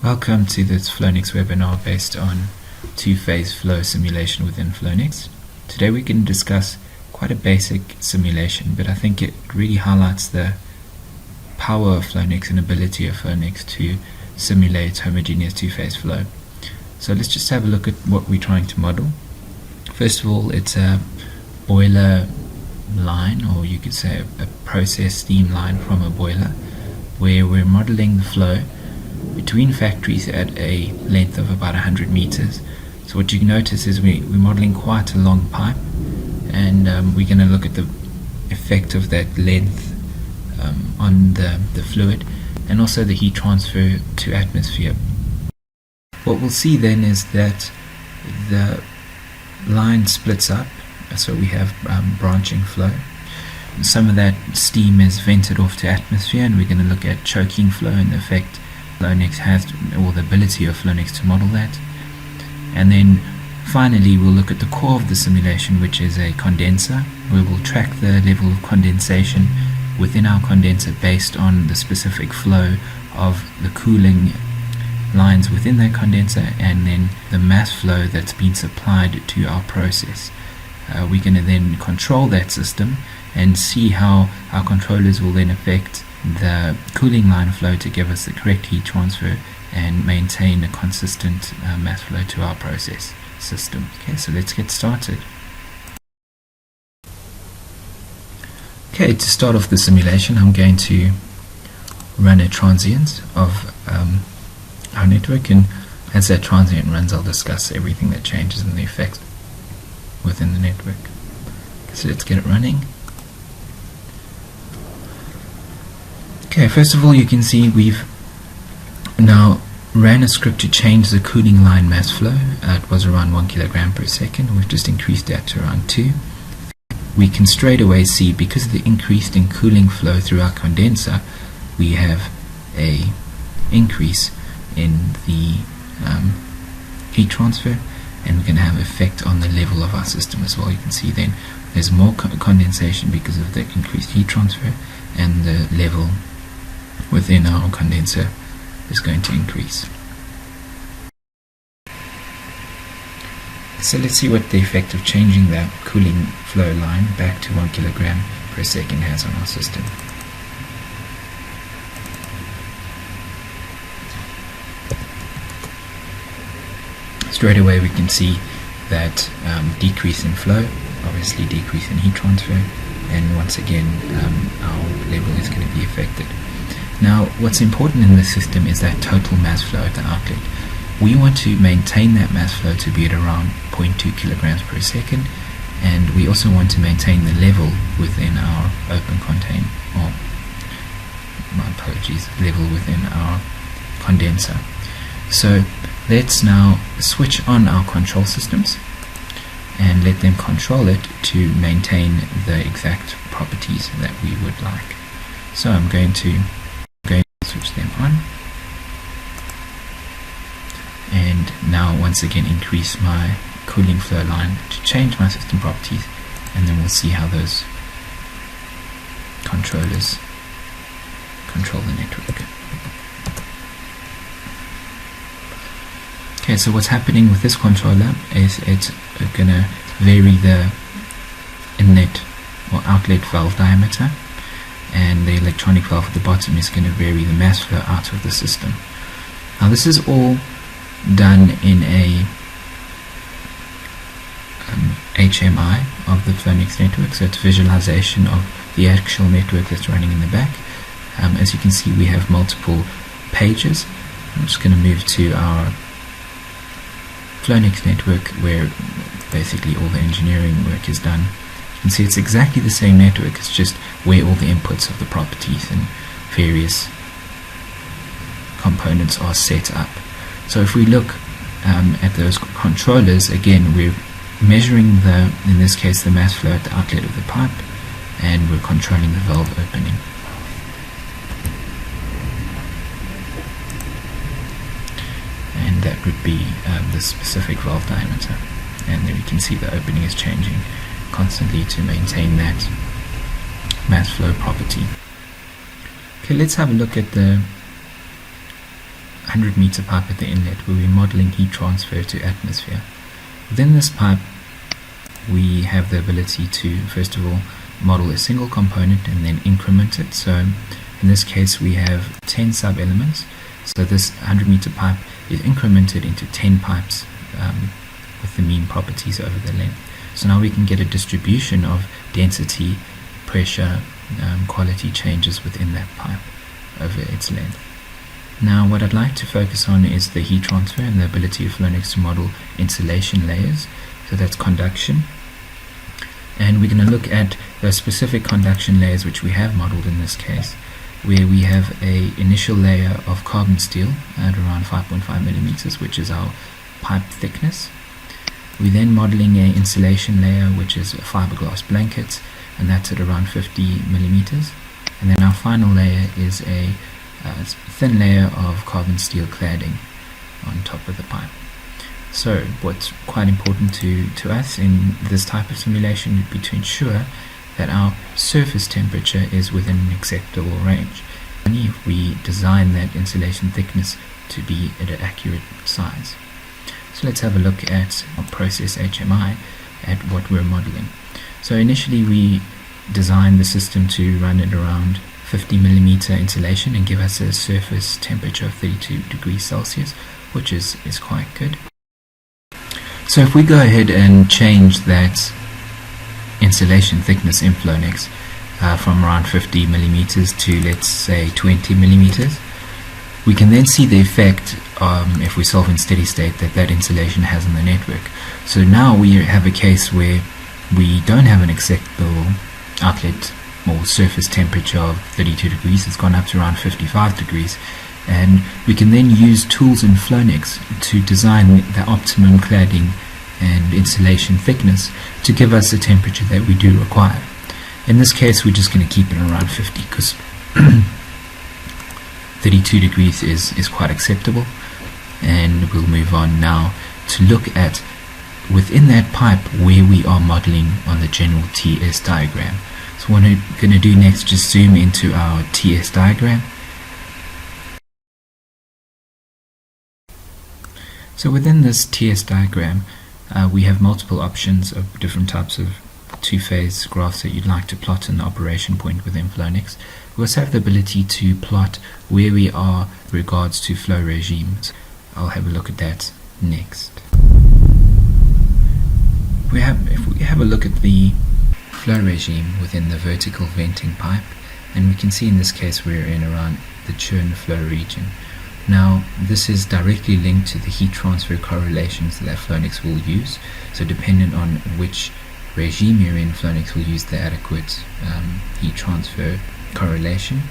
Welcome to this Flownex webinar based on two-phase flow simulation within Flownex. Today we're going to discuss quite a basic simulation, but I think it really highlights the power of Flownex and ability of Flownex to simulate homogeneous two-phase flow. So let's just have a look at what we're trying to model. First of all, it's a boiler line, or you could say a process steam line from a boiler, where we're modeling the flow between factories at a length of about 100 meters. So what you can notice is we're modeling quite a long pipe, and we're going to look at the effect of that length on the fluid and also the heat transfer to atmosphere. What we'll see then is that the line splits up, so we have branching flow. Some of that steam is vented off to atmosphere, and we're going to look at choking flow and the effect Flownex has, or the ability of Flownex to model that. And then finally we'll look at the core of the simulation, which is a condenser, where we'll track the level of condensation within our condenser based on the specific flow of the cooling lines within that condenser and then the mass flow that's been supplied to our process. We're going to then control that system and see how our controllers will then affect the cooling line flow to give us the correct heat transfer and maintain a consistent mass flow to our process system. Okay, so let's get started. Okay, to start off the simulation, I'm going to run a transient of our network, and as that transient runs, I'll discuss everything that changes and the effects within the network. Okay, so let's get it running. Okay, first of all, you can see we've now ran a script to change the cooling line mass flow. It was around 1 kilogram per second. We've just increased that to around 2. We can straight away see, because of the increase in cooling flow through our condenser, we have a increase in the heat transfer, and we're going to have effect on the level of our system as well. You can see then there's more condensation because of the increased heat transfer, and the level within our condenser is going to increase. So let's see what the effect of changing that cooling flow line back to 1 kilogram per second has on our system. Straight away we can see that decrease in flow, obviously decrease in heat transfer, and once again our level is going to be affected. Now what's important in this system is that total mass flow at the outlet. We want to maintain that mass flow to be at around 0.2 kilograms per second, and we also want to maintain the level within our open contain, or my apologies, level within our condenser. So let's now switch on our control systems and let them control it to maintain the exact properties that we would like. So I'm going to switch them on, and now once again increase my cooling flow line to change my system properties, and then we'll see how those controllers control the network. Okay, so what's happening with this controller is it's going to vary the inlet or outlet valve diameter, and the electronic valve at the bottom is going to vary the mass flow out of the system. Now this is all done in a HMI of the Flownex network, so it's visualization of the actual network that's running in the back. As you can see, we have multiple pages. I'm just going to move to our Flownex network, where basically all the engineering work is done. You can see it's exactly the same network, it's just where all the inputs of the properties and various components are set up. So if we look at those controllers, again we're measuring in this case the mass flow at the outlet of the pipe, and we're controlling the valve opening. And that would be the specific valve diameter, and there you can see the opening is changing constantly to maintain that mass flow property. Okay, let's have a look at the 100-meter pipe at the inlet where we're modeling heat transfer to atmosphere. Within this pipe, we have the ability to, first of all, model a single component and then increment it. So in this case, we have 10 sub-elements. So this 100-meter pipe is incremented into 10 pipes with the mean properties over the length. So now we can get a distribution of density, pressure, quality changes within that pipe over its length. Now what I'd like to focus on is the heat transfer and the ability of Flownex to model insulation layers. So that's conduction. And we're going to look at the specific conduction layers which we have modeled in this case, where we have a initial layer of carbon steel at around 5.5 millimeters, which is our pipe thickness. We're then modeling an insulation layer, which is a fiberglass blanket, and that's at around 50 millimeters. And then our final layer is a thin layer of carbon steel cladding on top of the pipe. So what's quite important to us in this type of simulation would be to ensure that our surface temperature is within an acceptable range. Only if we design that insulation thickness to be at an accurate size. So let's have a look at our process HMI at what we're modeling. So initially we designed the system to run at around 50 millimeter insulation and give us a surface temperature of 32 degrees Celsius, which is quite good. So if we go ahead and change that insulation thickness in Flownex from around 50 millimeters to, let's say, 20 millimeters, we can then see the effect if we solve in steady state that insulation has on the network. So now we have a case where we don't have an acceptable outlet or surface temperature of 32 degrees. It's gone up to around 55 degrees, and we can then use tools in Flownex to design the optimum cladding and insulation thickness to give us the temperature that we do require. In this case, we're just going to keep it around 50 because 32 degrees is quite acceptable. And we'll move on now to look at within that pipe where we are modeling on the general TS diagram. So what I'm going to do next, just zoom into our TS diagram. So within this TS diagram, we have multiple options of different types of two-phase graphs that you'd like to plot in the operation point within Flownex. We also have the ability to plot where we are with regards to flow regimes. I'll have a look at that next. If we have a look at the flow regime within the vertical venting pipe, and we can see in this case we're in around the churn flow region. Now this is directly linked to the heat transfer correlations that Flownex will use. So dependent on which regime you're in, Flownex will use the adequate heat transfer correlation.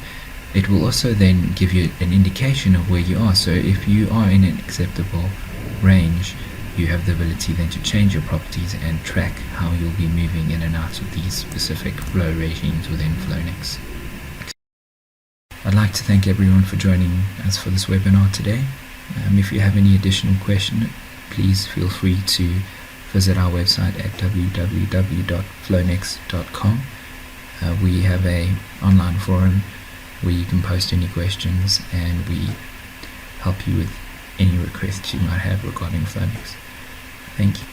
It will also then give you an indication of where you are. So if you are in an acceptable range, you have the ability then to change your properties and track how you'll be moving in and out of these specific flow regimes within Flownex. I'd like to thank everyone for joining us for this webinar today. If you have any additional questions, please feel free to visit our website at www.flownex.com. We have an online forum where you can post any questions and we help you with any requests you might have regarding Flownex. Thank you.